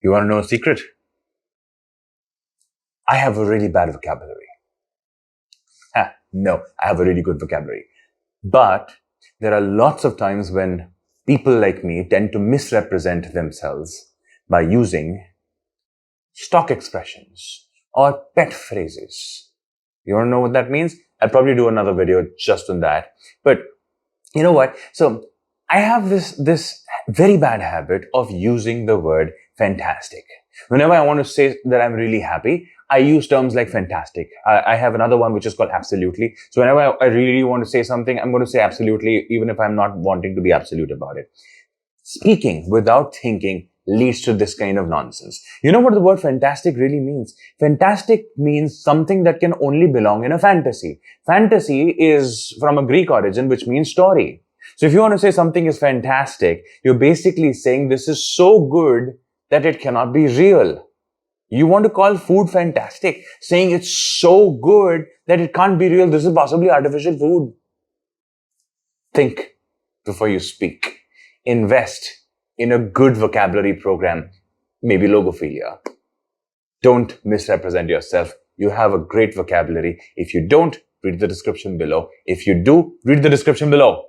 You want to know a secret? I have a really bad vocabulary. No, I have a really good vocabulary. But there are lots of times when people like me tend to misrepresent themselves by using stock expressions or pet phrases. You want to know what that means? I'll probably do another video just on that. But you know what? So I have this very bad habit of using the word fantastic. Whenever I want to say that I'm really happy, I use terms like fantastic. I have another one which is called absolutely. So whenever I really want to say something, I'm going to say absolutely, even if I'm not wanting to be absolute about it. Speaking without thinking leads to this kind of nonsense. You know what the word fantastic really means? Fantastic means something that can only belong in a fantasy. Fantasy is from a Greek origin, which means story. So if you want to say something is fantastic, you're basically saying this is so good that it cannot be real. You want to call food fantastic, saying it's so good that it can't be real. This is possibly artificial food. Think before you speak. Invest in a good vocabulary program, maybe Logophilia. Don't misrepresent yourself. You have a great vocabulary. If you don't, read the description below. If you do, read the description below.